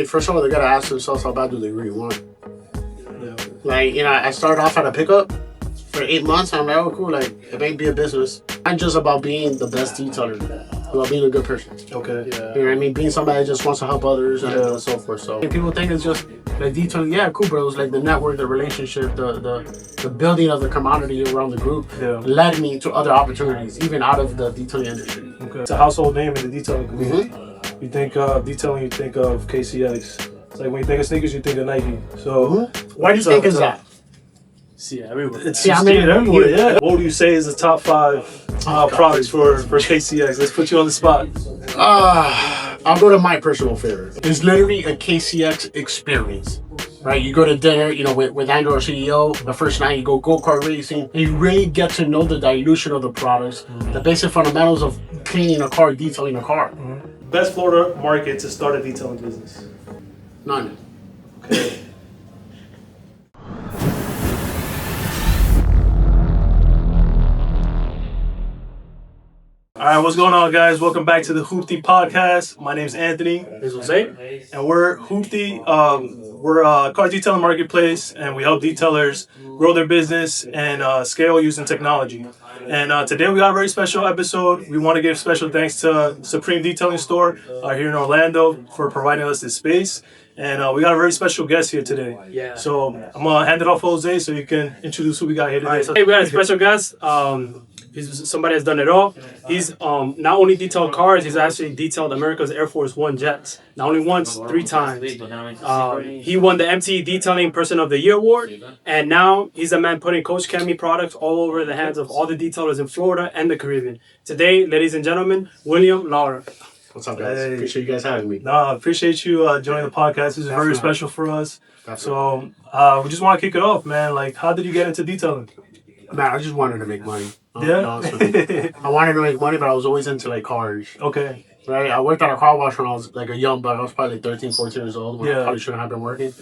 First of all, they gotta ask themselves how bad do they really want it. Yeah. Like, I started off at a pickup for 8 months. And I'm like, oh, cool. Like, it may be a business. Not just about being the best detailer, about being a good person. Okay. Yeah. You know what I mean? Being somebody that just wants to help others and so forth. So people think it's just like detailing. Yeah, cool, bro. It's like the network, the relationship, the building of the commodity around the group led me to other opportunities, even out of the detailing industry. Okay. It's a household name in the detailing community. You think of detailing, you think of KCX. It's like when you think of sneakers, you think of Nike. So why do you think is that? See, everywhere. It's everywhere. Yeah. What would you say is the top 5 products for KCX? Let's put you on the spot. I'll go to my personal favorite. It's literally a KCX experience. Right, you go to dinner, with Andrew, our CEO. The first night you go kart racing, and you really get to know the dilution of the products, the basic fundamentals of cleaning a car, detailing a car. Best Florida market to start a detailing business? None. Okay. All right, what's going on, guys? Welcome back to the Hoopty podcast. My name is Anthony. This is Jose. And we're Hoopty. We're a car detailing marketplace, and we help detailers grow their business and scale using technology. And today we got a very special episode. We want to give special thanks to Supreme Detailing Store here in Orlando for providing us this space. And we got a very special guest here today. Yeah. So I'm going to hand it off to Jose so you can introduce who we got here today. Right, so we got a special guest. He's somebody that's done it all. He's not only detailed cars, he's actually detailed America's Air Force One jets. Not only once, 3 times. He won the MTE Detailing Person of the Year award, and now he's the man putting KochChemie products all over the hands of all the detailers in Florida and the Caribbean. Today, ladies and gentlemen, William Lara. What's up, guys? Hey. Appreciate you guys having me. No, I appreciate you joining the podcast. This is very special for us. So we just want to kick it off, man. Like, how did you get into detailing? Man, I just wanted to make money. Yeah? I wanted to make money, but I was always into, like, cars. Okay. Right? I worked at a car wash when I was, like, a young buck. I was probably, like, 13, 14 years old when I probably shouldn't have been working.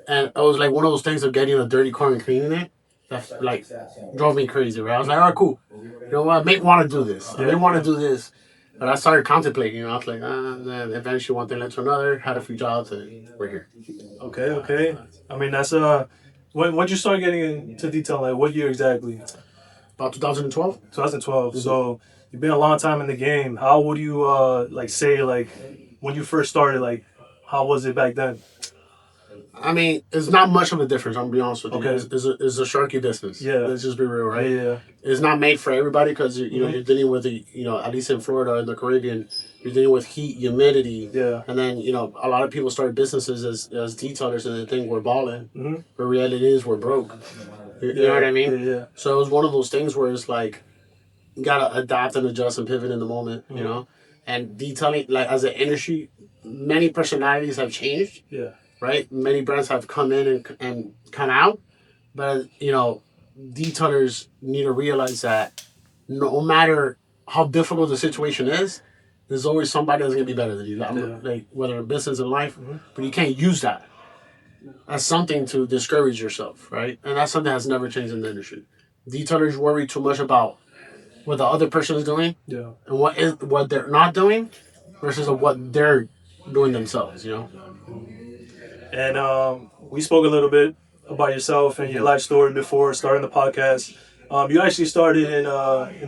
And it was, like, one of those things of getting a dirty car and cleaning it that, like, drove me crazy, right? I was like, all right, cool. You know what? I may want to do this. I may want to do this. But I started contemplating, I was like, then eventually one thing led to another, had a few jobs, and we're here. Okay. I mean, that's, when'd you start getting into detail? Like, what year exactly? About 2012. 2012. Mm-hmm. So you've been a long time in the game. How would you say when you first started? Like, how was it back then? I mean, it's not much of a difference. I'm gonna be honest with you. Okay. It's a sharky business. Yeah. Let's just be real, right? Yeah. It's not made for everybody because you're dealing with at least in Florida and the Caribbean, you're dealing with heat, humidity. Yeah. And then a lot of people start businesses as detailers and they think we're balling. Mm-hmm. But reality is we're broke. You know what I mean? Yeah. So it was one of those things where it's like you gotta adapt and adjust and pivot in the moment. And detailing, like, as an industry, many personalities have changed. Yeah. Right? Many brands have come in and come out. But, detailers need to realize that no matter how difficult the situation is, there's always somebody that's going to be better than you. Like, whether in business and life, but you can't use that as something to discourage yourself, right? And that's something that's never changed in the industry. Detailers worry too much about what the other person is doing and what they're not doing versus what they're doing themselves, And we spoke a little bit about yourself and your life story before starting the podcast. You actually started in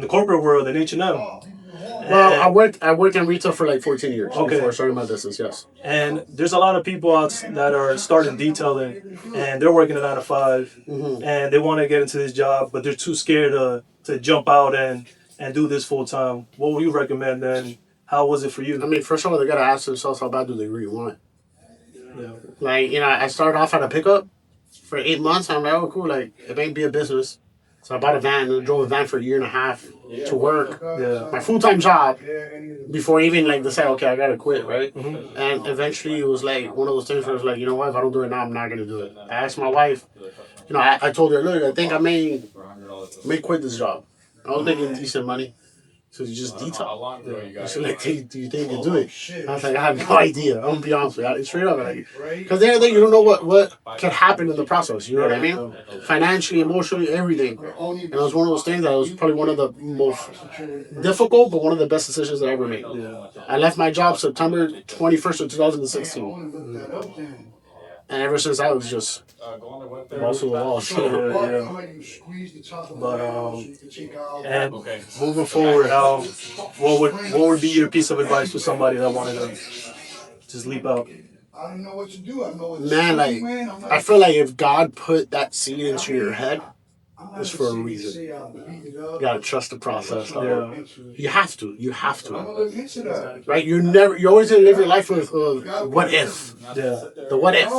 the corporate world at H&M. Well, I worked in retail for like 14 years before starting my business, yes. And there's a lot of people out that are starting detailing, and they're working a 9 to 5, and they want to get into this job, but they're too scared to jump out and do this full time. What would you recommend, and how was it for you? I mean, first of all, they got to ask themselves how bad do they really want it. Yeah. Like, I started off at a pickup for 8 months. And I'm like, oh, cool. Like, it may be a business. So I bought a van and drove a van for a year and a half to work. Yeah. My full-time job before even, like, decide, okay, I got to quit, right? Mm-hmm. And eventually it was, like, one of those things where it was like, you know what? If I don't do it now, I'm not going to do it. I asked my wife, I told her, look, I think I may quit this job. I was making decent money. So you just detail. Yeah. So like, do you think you can do it? I was like, I have no idea. I'm gonna be honest with you. Straight up, like, because then you don't know what can happen in the process. You know what I mean? Financially, emotionally, everything. And it was one of those things that was probably one of the most difficult, but one of the best decisions that I ever made. Yeah. I left my job September 21st of 2016. And ever since I was just balls to the wall. But and moving forward, what would be your piece of advice for somebody that wanted to just leap out? Man, like I feel like if God put that seed into your head, it's for a reason. You gotta trust the process. Yeah. You have to. You have to. Right? You're always gonna live your life with what if. Yeah. The what if.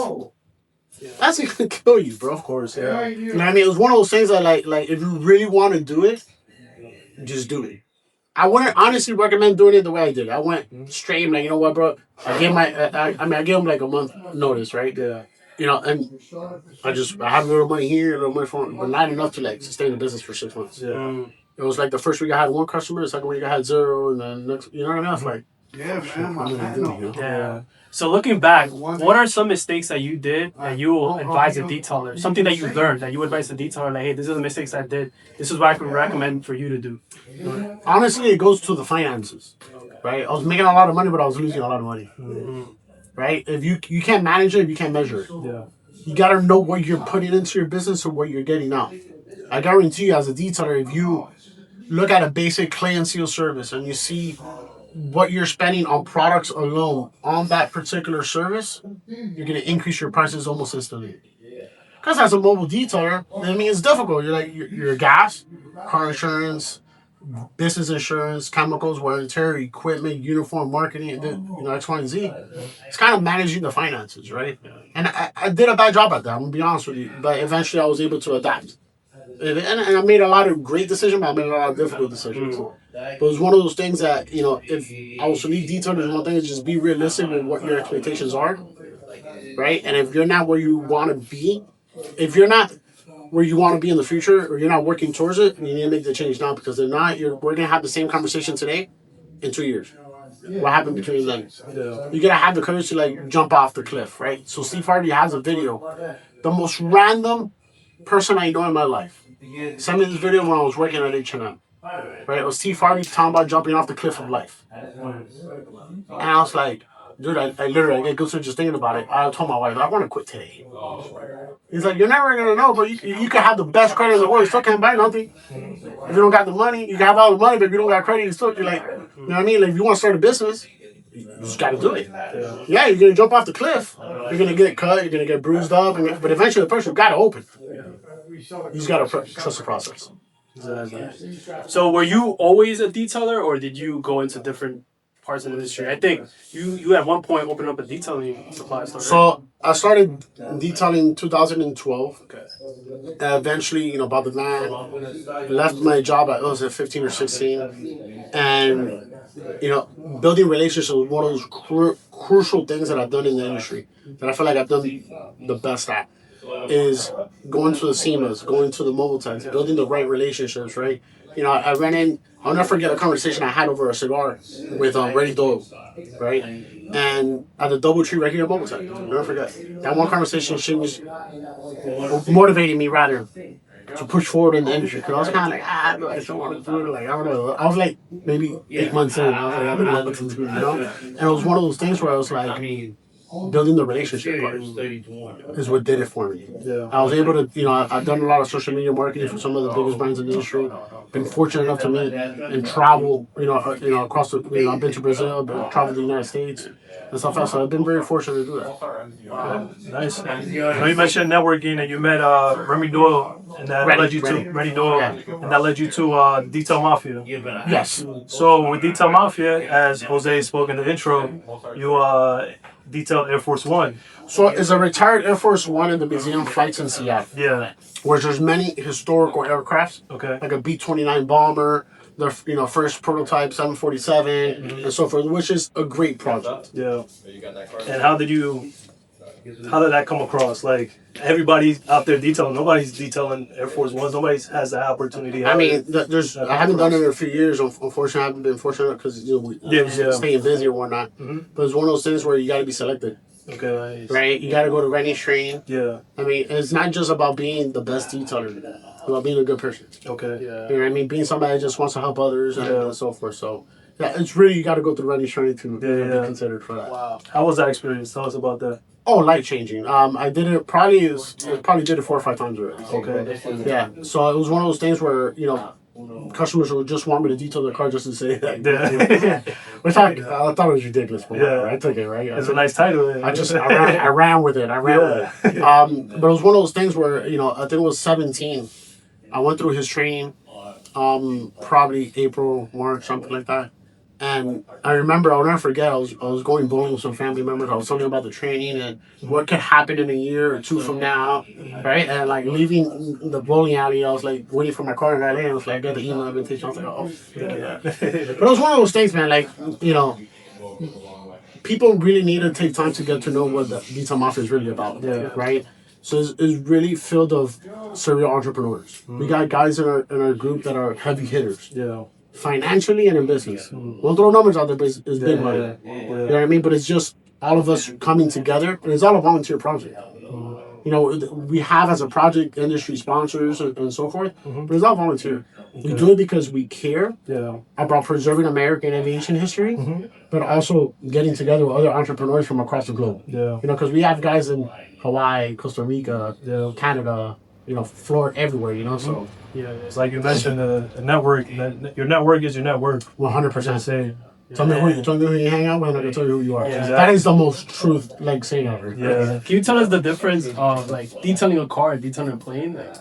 That's gonna kill you, bro. Of course, yeah. You know what I mean? It was one of those things that like if you really want to do it, just do it. I wouldn't honestly recommend doing it the way I did. I went straight, like, you know what, bro? I gave I gave him like a month notice, right? Yeah. You know, and I have a little money here, a little money for, but not enough to like sustain the business for 6 months. Yeah. It was like the first week I had one customer, the second week I had zero, and then next, you know what I mean? I was like, Yeah. So looking back, what are some mistakes that you did that you advise a detailer? Something that you learned that you advise a detailer, like, hey, these are the mistakes I did. This is what I can recommend for you to do. Honestly, it goes to the finances, right? I was making a lot of money, but I was losing a lot of money, right? If you can't manage it, if you can't measure it. Yeah. You gotta know what you're putting into your business or what you're getting out. I guarantee you, as a detailer, if you look at a basic clay and seal service and you see what you're spending on products alone on that particular service, you're gonna increase your prices almost instantly. Because as a mobile detailer, I mean, it's difficult. You're like your gas, car insurance, business insurance, chemicals, wear and tear, equipment, uniform, marketing, X, Y, and Z. It's kind of managing the finances, right? And I did a bad job at that, I'm going to be honest with you. But eventually I was able to adapt. And I made a lot of great decisions, but I made a lot of difficult decisions. But it was one of those things that, if I was to leave detailers, one thing is just be realistic with what your expectations are, right? And if you're not where you want to be, if you're not where you want to be in the future, or you're not working towards it, you need to make the change now, because if not, we're gonna have the same conversation today in 2 years. What happened between then? You gotta have the courage to like jump off the cliff, right? So Steve Harvey has a video. The most random person I know in my life sent me this video when I was working at H&M. Right? It was Steve Harvey talking about jumping off the cliff of life. And I was like, dude, I literally get goosebumps just thinking about it. I told my wife, I want to quit today. He's like, you're never going to know, but you can have the best credit in the world. You still can't buy nothing. If you don't got the money, you can have all the money, but if you don't got credit, you're like, you know what I mean? Like, if you want to start a business, you just got to do it. Yeah, you're going to jump off the cliff. You're going to get cut. You're going to get bruised up. But eventually the person got to open. You just got to trust the process. Exactly. So were you always a detailer, or did you go into different parts of the industry? I think you at one point opened up a detailing supply store. Right? So I started detailing in 2012. Okay. Eventually, bought the van, left my job at 15 or 16, and building relationships was one of those crucial things that I've done in the industry that I feel like I've done the best at. Is going to the SEMAs, going to the mobile techs, building the right relationships, right? I ran in, I'll never forget a conversation I had over a cigar with Reddy Doyle, right? And at the Doubletree right here at Mobile Tech, I'll never forget. That one conversation, she was motivating me rather to push forward in the industry, because I was kind of like, I don't want to do it. Like, I don't know. I was like maybe 8 months in. I was like, I don't know what to do, And it was one of those things where I was like, building the relationship part is what did it for me. Yeah. I was able to, I've done a lot of social media marketing for some of the biggest brands in the industry. Been fortunate enough to meet and travel, across the, I've been to Brazil, but traveled to the United States and stuff else. So I've been very fortunate to do that. Nice. Now you mentioned networking, and you met Remy Doyle, and that led you to Remy Doyle, and that led you to Detail Mafia. Yes. So with Detail Mafia, as Jose spoke in the intro, you detailed Air Force One. So it's a retired Air Force One in the museum flights in Seattle. Yeah. Where there's many historical aircrafts. Okay. Like a B-29 bomber, the first prototype 747, and so forth, which is a great project. Yeah. And how did you how did that come across? Like everybody out there detailing, nobody's detailing Air Force Ones. Nobody has that opportunity. I mean, I haven't done it in a few years. Unfortunately, I haven't been fortunate because staying busy or whatnot. But it's one of those things where you got to be selected. Okay. Right? You got to go to ready training. Yeah. I mean, it's not just about being the best detailer. It's about being a good person. Okay. Yeah. You know what I mean? Being somebody that just wants to help others and so forth. So, yeah, it's really, you got to go through ready training to be considered for that. Wow. How was that experience? Tell us about that. Oh, life changing. I did it probably did it 4 or 5 times already. Okay. Yeah. So it was one of those things where customers would just want me to detail their car just to say that. Which I thought it was ridiculous, but I took it, right? It's a nice title. I ran with it. With it. But it was one of those things where I think it was 17. I went through his training, probably April, March, something like that. And I remember, I'll never forget, I was going bowling with some family members. I was telling them about the training and what could happen in a year or two from now, right? And like leaving the bowling alley, I was like waiting for my car in LA, and I was like, I got the email invitation. I was like, oh, yeah. But it was one of those things, man. Like, people really need to take time to get to know what the Detail Mafia is really about, right? So it's really filled of serial entrepreneurs. We got guys in our group that are heavy hitters. Yeah. Financially and in business. We'll throw numbers out there, but it's big money. You know what I mean? But it's just all of us coming together, and it's all a volunteer project. We have as a project industry sponsors and so forth, but it's all volunteer. We do it because we care about preserving American aviation history, but also getting together with other entrepreneurs from across the globe. Because we have guys in Hawaii, Costa Rica, Canada, Florida, everywhere, so. Yeah, it's like you mentioned, the network. Your network is your network. 100%. Say, Tell me who you hang out with, and I can tell you who you are. Yeah. That is the most truth, saying ever. Yeah. Can you tell us the difference of detailing a car and detailing a plane? I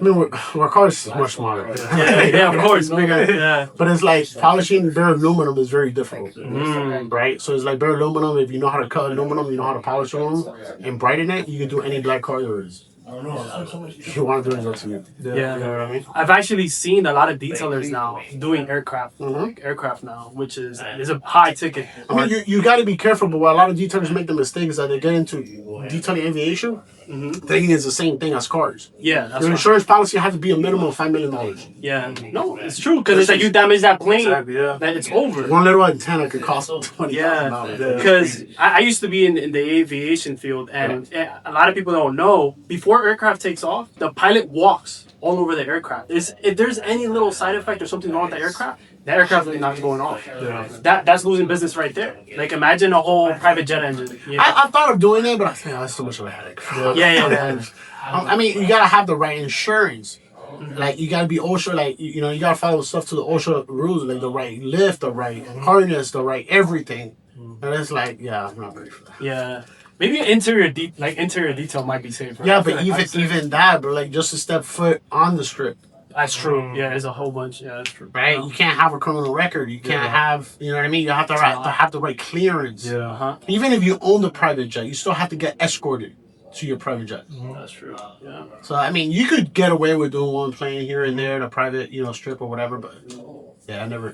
mean, our car is much smaller. Yeah, of course, bigger. Yeah. But it's like polishing bare aluminum is very difficult, right? So it's like bare aluminum. If you know how to cut aluminum, you know how to polish aluminum and brighten it. You can do any black car there is. If you want to do it, it's up to you. Yeah. You know what I mean? I've actually seen a lot of detailers now doing aircraft now, which is a high ticket. I mean, you got to be careful, but what a lot of detailers make the mistake is that they get into detailing aviation, thinking it's the same thing as cars. Yeah, that's Your insurance policy has to be a minimum of $5 million. Yeah, no, it's true, because it's like you damage that plane, then it's over. One little antenna could cost $20,000. Yeah, because I used to be in the aviation field, and a lot of people don't know, before aircraft takes off, the pilot walks all over the aircraft. If there's any little side effect or something wrong with the aircraft is not going off. That's losing business right there. Like, imagine a whole private jet engine. I thought of doing it, but I think that's too much of a headache. Yeah. I mean, you gotta have the right insurance. Like, you gotta be OSHA. Like, you gotta follow stuff to the OSHA rules. Like the right lift, the right harness, the right everything. And it's like, I'm not ready for that. Yeah. Maybe interior detail might be safer. Yeah, but even that, but just to step foot on the strip. That's true. Yeah, there's a whole bunch. Yeah, that's true. Right? You can't have a criminal record. You can't have, you know what I mean? You have to have the right clearance. Yeah. Even if you own the private jet, you still have to get escorted to your private jet. That's true. Yeah. So, I mean, you could get away with doing one plane here and there, the private, strip or whatever, but it never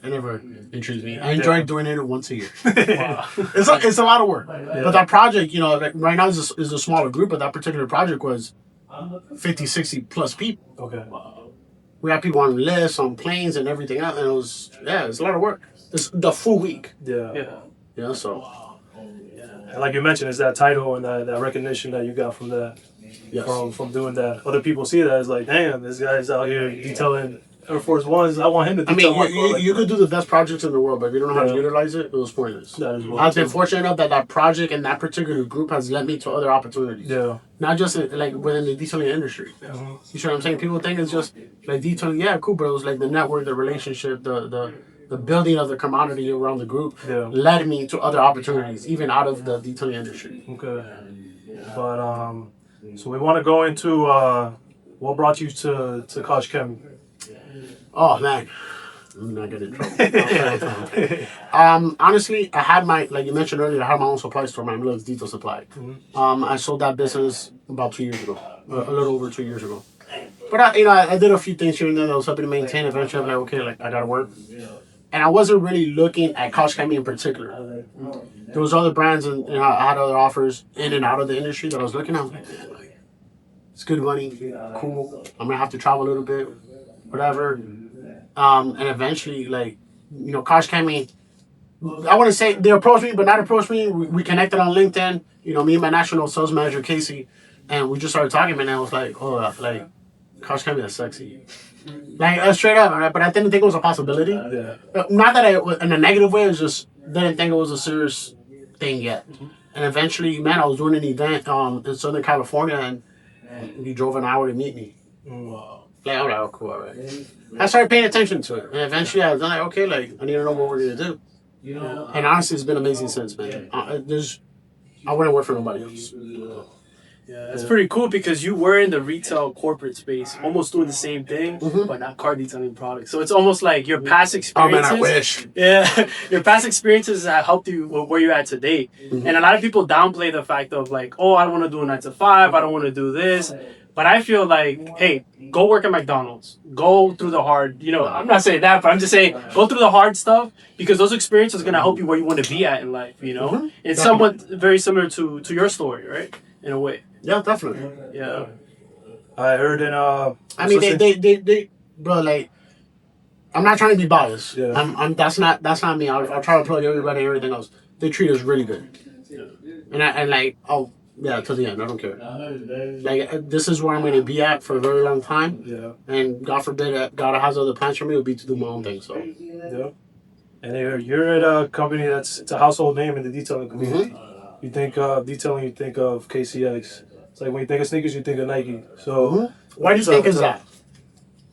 intrigues me. I enjoy doing it once a year. Wow. It's a lot of work. But that project, right now is a smaller group, but that particular project was 50, 60 plus people. Okay. We had people on lifts, on planes, and everything else, and it was it's a lot of work. It's the full week. Yeah. So. And like you mentioned, it's that title and that recognition that you got from that, from doing that. Other people see that as like, damn, this guy's out here detailing Air Force Ones. I want him to detail my car. You could do the best projects in the world, but if you don't know how to utilize it, it was pointless. I've been fortunate enough that project and that particular group has led me to other opportunities. Yeah. Not just within the detailing industry. You know what I'm saying? People think it's just like detailing, cool, but it was like the network, the relationship, the building of the commodity around the group led me to other opportunities, even out of the detailing industry. Okay. But so we want to go into what brought you to KochChemie. Oh man, I'm not getting in trouble. Honestly, I had like you mentioned earlier, I had my own supply store, my Miller's Detail Supply. I sold that business about 2 years ago, a little over 2 years ago. But I did a few things here and there that was helping to maintain. Eventually, I'm like, okay, I gotta work. and I wasn't really looking at KochChemie in particular. There was other brands and I had other offers in and out of the industry that I was looking at. I was like, man, like, it's good money, cool. I'm gonna have to travel a little bit, whatever. And eventually, like, KochChemie, I wouldn't say they approached me, but not approached me. We connected on LinkedIn. Me and my national sales manager Casey, and we just started talking. Man, and I was like, oh, like, KochChemie is sexy. Like, straight up, right? But I didn't think it was a possibility. Yeah. Not that it was in a negative way. It was just didn't think it was a serious thing yet. And eventually, man, I was doing an event in Southern California, and he drove an hour to meet me. Wow. Like, all right, oh, cool, all right. I started paying attention to it, and eventually I was like, okay, like, I need to know what we're gonna do. And honestly, it's been amazing since, man. I wouldn't work for nobody else. Yeah, it's pretty cool because you were in the retail corporate space, almost doing the same thing, but not car detailing products. So it's almost like your past experiences. Oh man, I wish. Yeah, your past experiences have helped you where you're at today. And a lot of people downplay the fact of like, oh, I don't want to do a 9 to 5. I don't want to do this. But I feel like, hey, go work at McDonald's. Go through the hard, I'm not saying that, but I'm just saying go through the hard stuff because those experiences are going to help you where you want to be at in life, It's somewhat very similar to your story, right? In a way. Yeah, definitely. Yeah. I heard in I mean, they bro, like, I'm not trying to be biased. Yeah. I'm that's not me. I'll try to plug everybody and everything else. They treat us really good. Yeah. And like, oh yeah, till the end. I don't care. Like, this is where I'm gonna be at for a very long time. Yeah. And God forbid, God has other plans for me. It would be to do my own thing. So. Yeah. And you're at a company it's a household name in the detailing community. You think of detailing, you think of KCX. It's like when you think of sneakers, you think of Nike. So why do you think is that?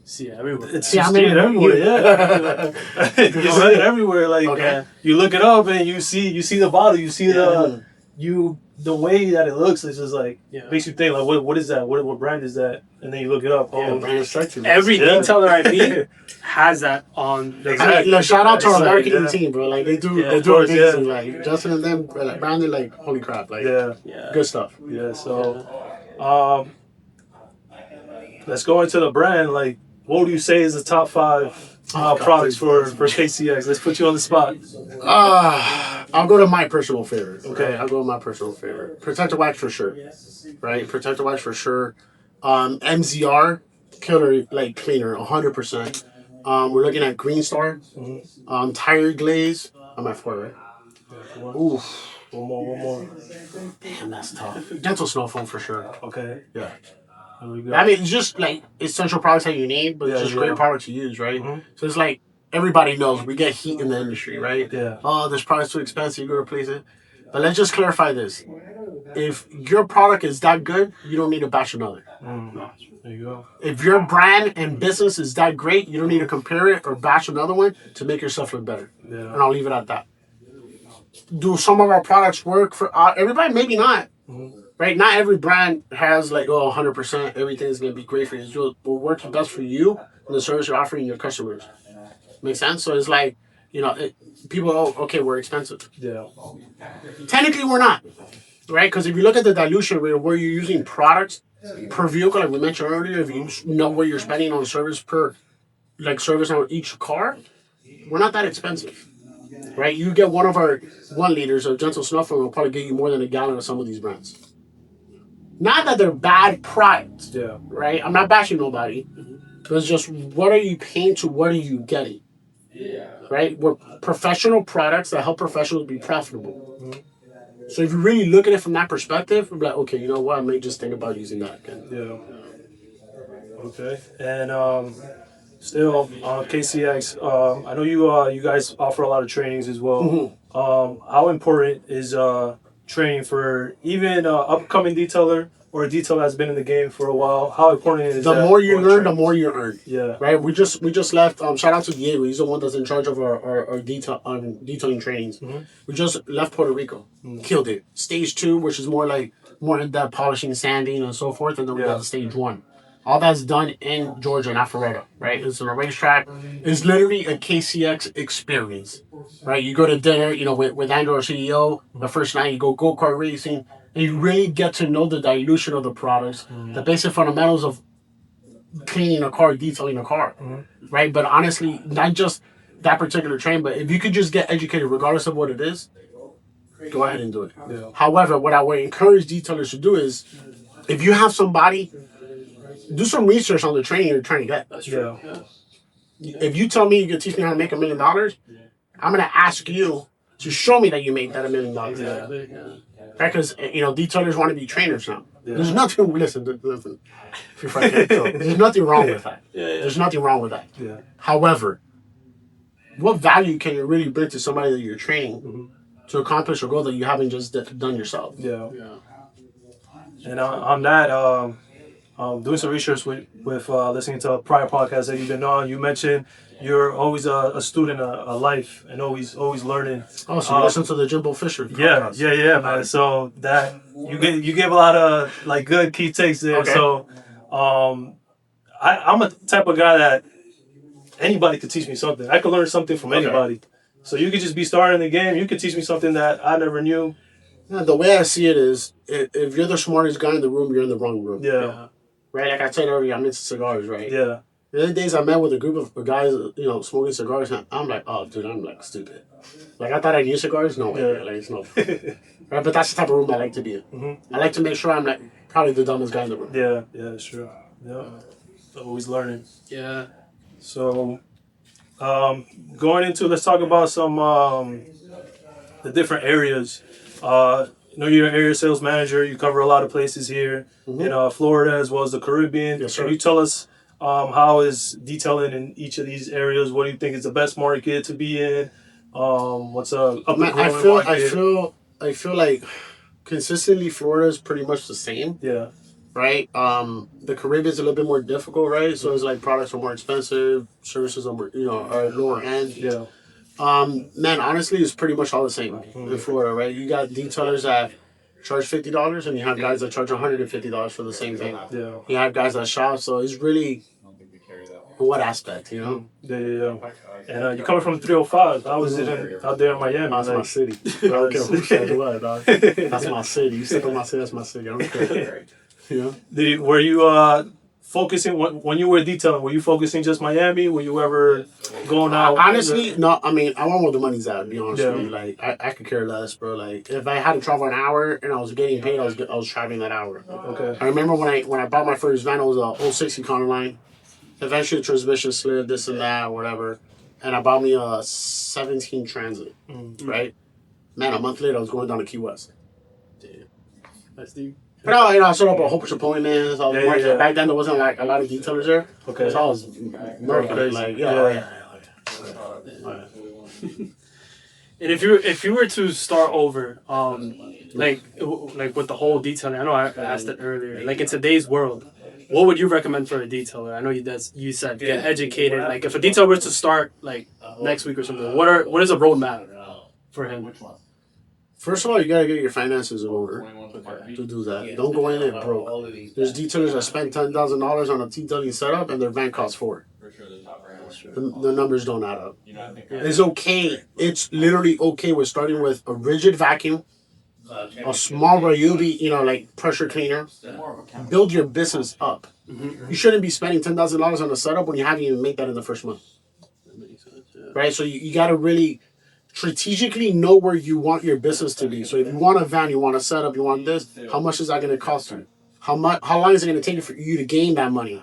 See it everywhere. You see it everywhere, yeah. You see it everywhere. Like you look it up and you see the bottle, you see the way that it looks. It's just like makes you think like what is that? What brand is that? And then you look it up. Oh, brand is sexy. Every detailer I meet has that on. Shout out to our marketing team, bro. Like they do amazing. Yeah. Like Justin and them, like branded, like holy crap, like good stuff. Yeah. So, let's go into the brand. Like, what would you say is the top 5 products for KCX? Let's put you on the spot. I'll go to my personal favorite. Okay. I'll go with my personal favorite. Protector wax for sure. Right? Protector wax for sure. MZR, killer, like cleaner, 100%. We're looking at Green Star. Tire glaze. I'm at 4, right? Oof. One more. Damn, that's tough. Dental snow foam for sure. Okay. Yeah. I mean, it's just like essential products that you need, but it's just great products to use, right? So it's like everybody knows we get heat in the industry, right? Yeah. Oh, this product's too expensive, you go replace it. But let's just clarify this. If your product is that good, you don't need to batch another. There you go. If your brand and business is that great, you don't need to compare it or batch another one to make yourself look better. Yeah. And I'll leave it at that. Do some of our products work for everybody? Maybe not. Right? Not every brand has like, 100%, everything's going to be great for you. It's what works best for you and the service you're offering your customers. Make sense? So it's like, people, okay, we're expensive. Yeah. Technically, we're not. Right? Because if you look at the dilution rate of where you're using products per vehicle, like we mentioned earlier, if you know where you're spending on service service on each car, we're not that expensive. Right? You get one of our 1 liters of gentle snuff foam will probably get you more than a gallon of some of these brands. Not that they're bad products. Yeah. Right? I'm not bashing nobody. But it's just what are you paying to what are you getting? Right? We're professional products that help professionals be profitable. So if you really look at it from that perspective, you're like, okay, you know what? I may just think about using that again. Yeah. Okay. And still on KCX, I know you guys offer a lot of trainings as well. How important is training for even upcoming detailer or a detailer that's been in the game for a while? How important is the that? more you learn, the more you earn. Yeah. Right. We just left. Shout out to Diego. He's the one that's in charge of our detailing trainings. We just left Puerto Rico. Killed it. Stage 2, which is more in depth polishing, sanding, and so forth, and then we got stage 1. All that's done in Georgia, not Florida, right? It's on a racetrack. It's literally a KCX experience, right? You go to dinner, with Andrew, our CEO. The first night, you go kart racing, and you really get to know the dilution of the products, the basic fundamentals of cleaning a car, detailing a car, right? But honestly, not just that particular training. But if you could just get educated, regardless of what it is, go ahead and do it. Yeah. However, what I would encourage detailers to do is, if you have somebody, do some research on the training you're trying to get. That's true. Yeah. Yeah. If you tell me you can teach me how to make $1 million, I'm gonna ask you to show me that you made that $1 million. Exactly. Yeah. Right? Because detailers want to be trainers now. Yeah. There's nothing. Listen. If you're fucking, there's nothing wrong with that. Yeah, yeah. There's nothing wrong with that. Yeah. However, what value can you really bring to somebody that you're training to accomplish a goal that you haven't just done yourself? Yeah. Yeah. And on that, doing some research with listening to a prior podcast that you've been on, you mentioned you're always a student of life and always learning. Oh, so you listen to the Jimbo Fisher podcast. Yeah, man. So that you gave a lot of like good key takes there. Okay. So, I'm a type of guy that anybody could teach me something. I could learn something from anybody. So you could just be starting the game. You could teach me something that I never knew. Yeah, the way I see it is, if you're the smartest guy in the room, you're in the wrong room. Yeah. Right? Like I said earlier, I'm into cigars, right? Yeah. The other days I met with a group of guys, smoking cigars, and I'm like, oh, dude, I'm like stupid. Like I thought I knew cigars. No way. Yeah. Like it's no. Right? But that's the type of room I like to be in. Mm-hmm. I like to make sure I'm like probably the dumbest guy in the room. Yeah, that's true. Yeah. Always learning. Yeah. So, let's talk about some the different areas. You're an area sales manager. You cover a lot of places here in Florida as well as the Caribbean. Yes, sir. Can you tell us how is detailing in each of these areas? What do you think is the best market to be in? What's up and Man, growing market? I feel like consistently Florida is pretty much the same. Yeah. Right? The Caribbean is a little bit more difficult, right? So it's like products are more expensive, services are more, are lower end. Yeah. Man, honestly, it's pretty much all the same in Florida, right? You got detailers that charge $50, and you have guys that charge $150 for the same thing. Yeah. You have guys that shop, so it's really in what aspect, Yeah. And you're coming from 305. I was out there in Miami. That's my city. I don't care who said what, dog. That's my city. You step on my city, that's my city. I don't care. Were you focusing when you were detailing? Were you focusing just Miami? Were you ever going out? Honestly, no. I mean, I want where the money's at. To be honest with you, Yeah. like I could care less, bro. Like if I had to travel an hour and I was getting paid, I was traveling that hour. Okay. I remember when I bought my first van, it was a 06 Econoline. Eventually, the transmission slid, this and that, whatever. And I bought me a 17 Transit, right? Man, a month later, I was going down to Key West. Damn. That's deep. But I set up a whole bunch of appointments. I was working. Yeah. Back then, there wasn't like a lot of detailers there. Okay. So I was murking, like, And if you were to start over, like with the whole detailing, I know I asked it earlier. Like in today's world, what would you recommend for a detailer? I know you said get educated. Like if a detailer was to start like next week or something, what is a roadmap for him? First of all, you gotta get your finances in order to do that. Don't go in it broke. There's detailers that spend $10,000 on a detailing setup and their van costs $4,000. The numbers don't add up. It's okay. It's literally okay with starting with a rigid vacuum, a small Ryobi, like pressure cleaner. Build your business up. You shouldn't be spending $10,000 on a setup when you haven't even made that in the first month. Right? So you gotta really strategically know where you want your business to be. So if you want a van, you want a setup, you want this, how much is that going to cost you? How long is it going to take you for you to gain that money?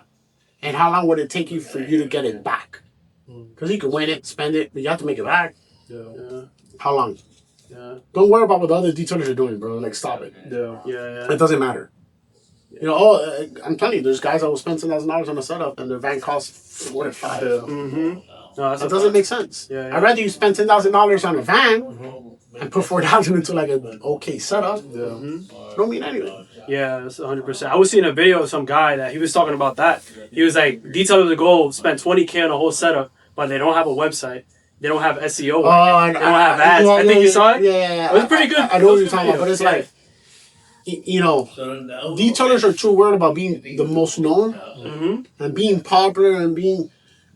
And how long would it take you for you to get it back? Because you can win it, spend it, but you have to make it back. Yeah. How long? Yeah. Don't worry about what the other detailers are doing, bro. Like, stop it. Yeah. It doesn't matter. I'm telling you, there's guys that will spend $10,000 on a setup and their van costs $4,000 to $5,000. No, That doesn't make sense. Yeah. I'd rather you spend $10,000 on a van and put $4,000 into like an okay setup. Don't mean anything. Yeah, that's 100%. I was seeing a video of some guy that he was talking about that. He was like, detailers go spend $20,000 on a whole setup, but they don't have a website. They don't have SEO. They don't have ads. I think you saw it? Yeah. It was pretty good. I know what you're talking about, but it's like, detailers are too worried about being the most known and being popular and being...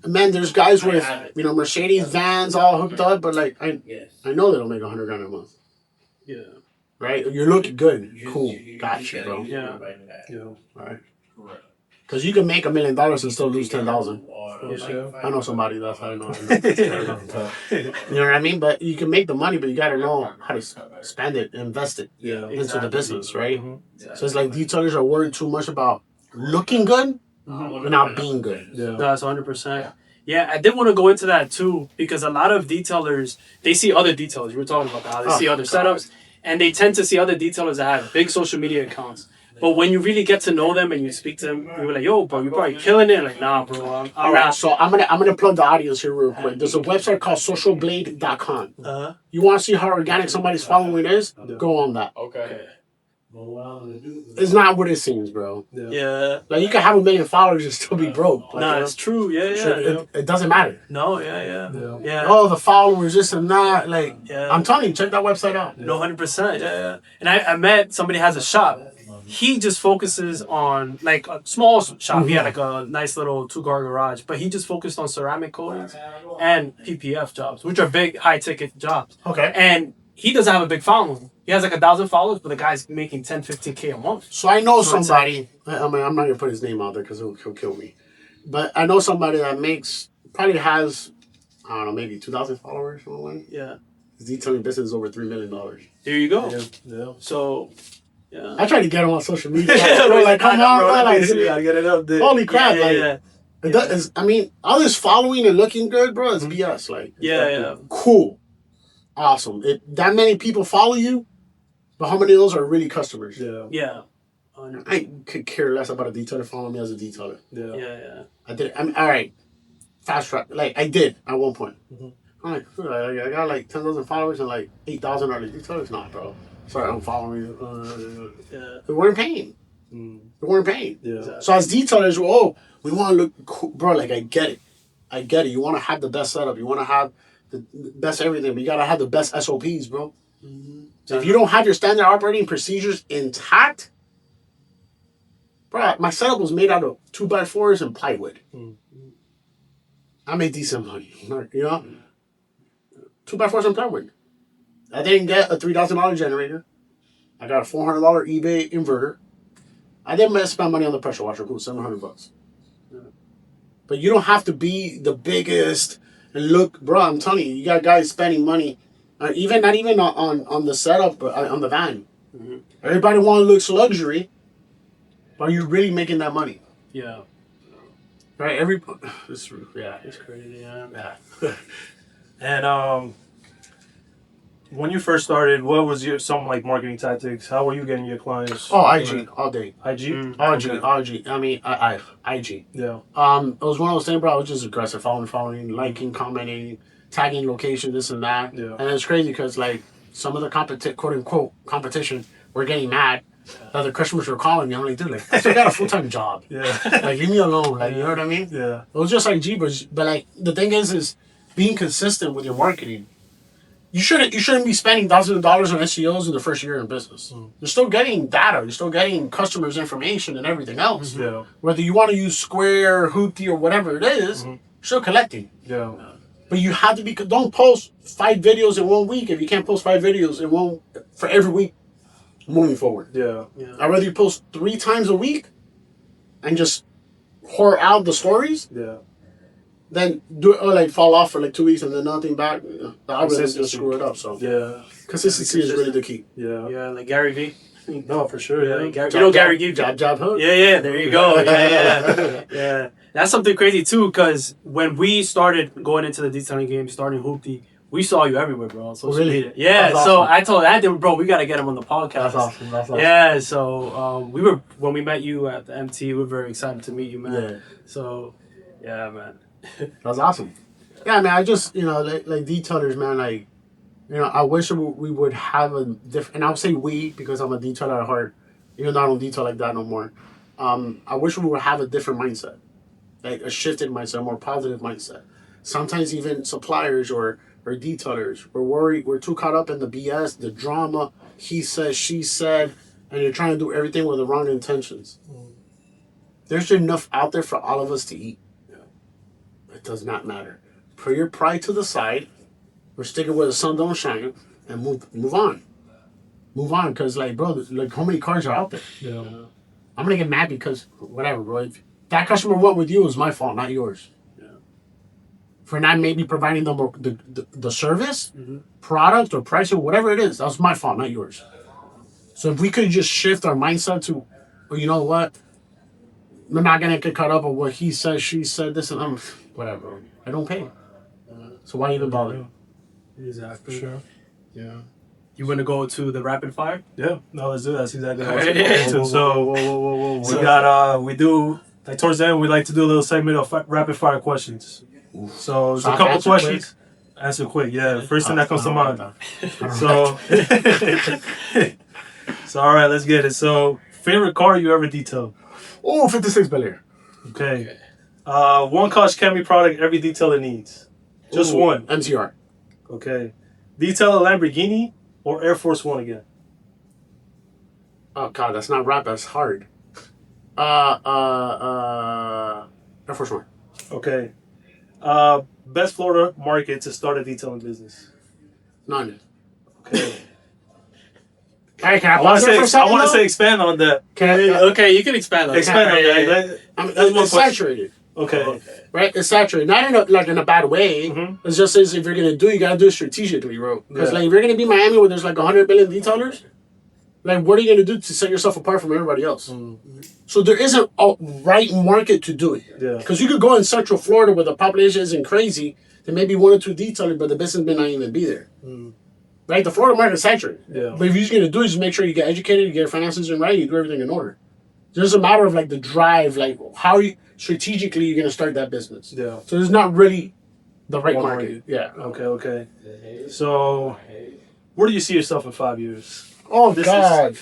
Man, there's guys with, Mercedes vans all hooked up, but like, I know they don't make $100,000 a month. Yeah. Right? You're looking good. Cool. Gotcha, bro. Yeah. All right. Because you can make $1 million and still lose 10,000. Yeah. I know somebody that's how I know. You know what I mean? But you can make the money, but you got to know how to spend it, invest it into the business, right? So it's like detailers are worried too much about looking good and not being good. No, that's 100%. Yeah, I did want to go into that too because a lot of detailers, they see other detailers. You were talking about that. They see other setups, and they tend to see other detailers that have big social media accounts. But when you really get to know them and you speak to them, you're like, "Yo, bro, you're probably killing it." Like, nah, bro. All right, so I'm gonna plug the audience here real quick. There's a website called socialblade.com. You want to see how organic somebody's following is? Go on that. Okay. It's not what it seems, bro. Yeah. Like you can have 1 million followers and still be broke. Like, Nah, it's true. Yeah. it doesn't matter. No, yeah. Oh, the followers, this and that. Like, Yeah. I'm telling you, check that website out. No, 100%. Yeah. And I met somebody has a shop. He just focuses on like a small shop. He had like a nice little 2-car garage, but he just focused on ceramic coatings and PPF jobs, which are big, high ticket jobs. Okay. And he doesn't have a big following. He has like 1,000 followers, but the guy's making 10, 15K a month. So I know somebody. I mean, I'm not gonna put his name out there because he'll kill me. But I know somebody that probably has, I don't know, maybe 2,000 followers or something. Yeah. His detailing business is over $3 million. There you go. Yeah. So, yeah. I tried to get him on social media. Bro, like, come on, bro. Like, gotta get it up there. holy crap! Yeah. It does, I mean, all this following and looking good, bro, is BS. Like, Yeah. cool, awesome. That many people follow you, but how many of those are really customers? Yeah. I could care less about a detailer following me as a detailer. Yeah. I did. I mean, all right, fast track. Like I did at one point. I'm like, I got like 10,000 followers and like 8,000 are the detailers. Nah, bro. Sorry, I'm following you. They weren't paying. They weren't paying. Yeah. So as detailers, we want to look cool. Bro, like I get it. You want to have the best setup. You want to have the best everything, but you got to have the best SOPs, bro. So if you don't have your standard operating procedures intact, bro, my setup was made out of 2x4s and plywood. I made decent money, you know? 2x4s and plywood. I didn't get a $3,000 generator. I got a $400 eBay inverter. I didn't spend money on the pressure washer. Cool, $700. But you don't have to be the biggest and look, bro. I'm telling you, you got guys spending money, not even on the setup, but on the van. Everybody want to look luxury, but are you really making that money? Yeah. Right? It's crazy. Yeah. And when you first started, what was some like marketing tactics? How were you getting your clients? Oh, IG all day. IG? IG. I mean, IG. Yeah. It was one of those things, bro. I was just aggressive, following, liking, commenting, tagging location, this and that. Yeah. And it's crazy because like some of the quote unquote competition were getting mad. Other customers were calling me. I'm like, dude, like I still got a full-time job. Yeah. Like leave me alone. Like you know what I mean? Yeah. It was just like jeepers. But like the thing is being consistent with your marketing. You shouldn't be spending thousands of dollars on SEOs in the first year in business. You're still getting data. You're still getting customers' information and everything else. Yeah. Whether you want to use Square, Hoopty, or whatever it is, you're still collecting. Yeah. But you have to be. Don't post 5 videos in 1 week if you can't post 5 videos for every week moving forward. Yeah. I'd rather you post 3 times a week and just pour out the stories. Yeah. Then do it or like fall off for like 2 weeks and then nothing back. The algorithm just screw it up. So Yeah. consistency is really the key. Yeah. Yeah, like Gary Vee. No, for sure. Yeah. Gary Vee. Jab, hook. Yeah, there you go. Yeah. That's something crazy too, because when we started going into the detailing game, starting Hoopty, we saw you everywhere, bro, on social media. Yeah, That's so awesome. I told Anthony, bro, we got to get him on the podcast. That's awesome. Yeah, so when we met you at the MTE, we were very excited to meet you, man. Yeah. So, yeah, man. That's awesome. Yeah, man, I just, like detailers, man, like, I wish we would have a different, and I'll say we because I'm a detailer at heart, even though I don't detail like that no more. I wish we would have a different mindset, like a shifted mindset, a more positive mindset. Sometimes even suppliers or detailers, we're worried, we're too caught up in the BS, the drama, he said, she said, and you're trying to do everything with the wrong intentions. There's enough out there for all of us to eat. It does not matter. Put your pride to the side. We're sticking where the sun don't shine and move on. Move on, because like, bro, like how many cars are out there? Yeah. I'm gonna get mad because whatever, bro. That customer went with you is my fault, not yours. Yeah. For not maybe providing them the service, product, or price, or whatever it is. That was my fault, not yours. So if we could just shift our mindset to, well, you know what? We're not gonna get caught up on what he said, she said, this and whatever. I don't pay. So why even bother? Exactly. Sure. Yeah. You want to go to the rapid fire? Yeah. No, let's do that. That's exactly what I was Hey. going to. So we got we do like towards the end we like to do a little segment of rapid fire questions. So it's a couple questions. Answer quick. Yeah. First thing that comes to mind. So so all right, let's get it. So favorite car you ever detailed? Oh, 56 Bel Air. Okay. One KochChemie product every detailer needs. Just one. MTR. Okay. Detail a Lamborghini or Air Force One again? Oh God, that's not rap. That's hard. Air Force One. Okay. Best Florida market to start a detailing business? None. Okay. Hey, can I I want pause there for a to say second, expand on that. Can I, Okay, you can expand on Expand on that. that. it's saturated, Okay. right? It's saturated. Not in a bad way. Mm-hmm. It's just as if you're gonna do, you gotta do it strategically, bro. Because Yeah. like if you're gonna be Miami where there's like 100 billion detailers, like what are you gonna do to set yourself apart from everybody else? So there isn't a right market to do it. Yeah. Because you could go in Central Florida where the population isn't crazy. There may be one or two detailers, but the business may not even be there. Right? The Florida market is saturated. Yeah. But if you're just gonna do it, just make sure you get educated, you get your finances in right, you do everything in order. It's just a matter of like the drive, like how you strategically you're gonna start that business. Yeah. So there's not really the right One market. Yeah. Okay. So, where do you see yourself in 5 years? Oh This God.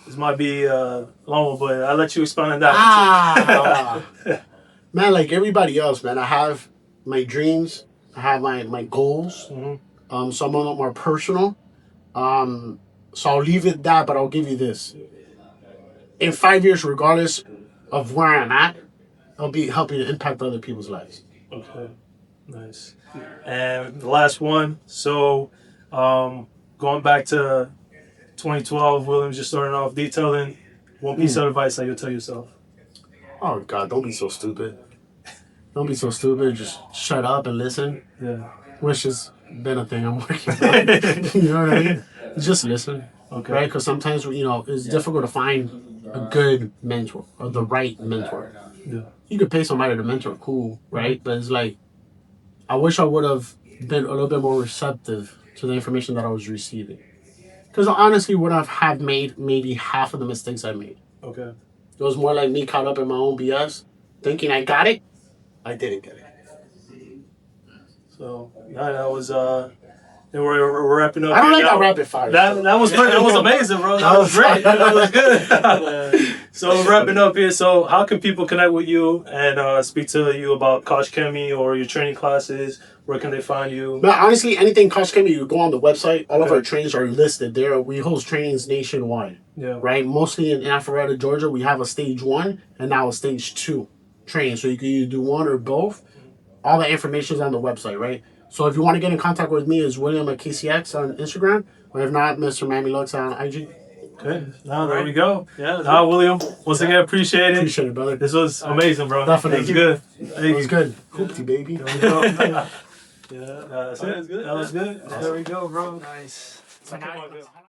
This might be long, but I'll let you expand on that. Man, like everybody else, man, I have my dreams, I have my goals. Some of them are personal. So I'll leave it that, but I'll give you this. In 5 years, regardless of where I'm at, I'll be helping to impact other people's lives. Okay. Nice. And the last one. So, going back to 2012, William's just starting off detailing. One piece of advice that you'll tell yourself. Oh God, don't be so stupid. Don't be so stupid. Just shut up and listen. Yeah. Which has been a thing I'm working on. You know what I mean? Just listen. Okay. Right? Because sometimes, it's difficult to find a good mentor or the right mentor. Yeah. You could pay somebody to mentor, cool, right? But it's like, I wish I would have been a little bit more receptive to the information that I was receiving. Because honestly, would I have made maybe half of the mistakes I made. Okay. It was more like me caught up in my own BS, thinking I got it. I didn't get it. So that was and we're wrapping up. I don't here like now. that rapid fire. That was amazing, bro. That was great. That was good. So we're wrapping up here. So how can people connect with you and speak to you about KochChemie or your training classes? Where can they find you? But honestly, anything KochChemie, you go on the website. All of our trainings are listed there. We host trainings nationwide. Yeah. Right? Mostly in Alpharetta, Georgia, we have a stage 1 and now a stage 2 training. So you can either do one or both. All the information is on the website, right? So if you want to get in contact with me, it's William at KCX on Instagram. Or if not, Mr. Mammy Lux on IG. Okay. Now there we go. Yeah. Now William, once again, appreciate it. Appreciate it, brother. This was amazing, bro. Definitely. Thank you. Good. It was good. Hoopty, baby. There we go. Yeah. That's it. That was good. There we go, bro. Nice. It's like,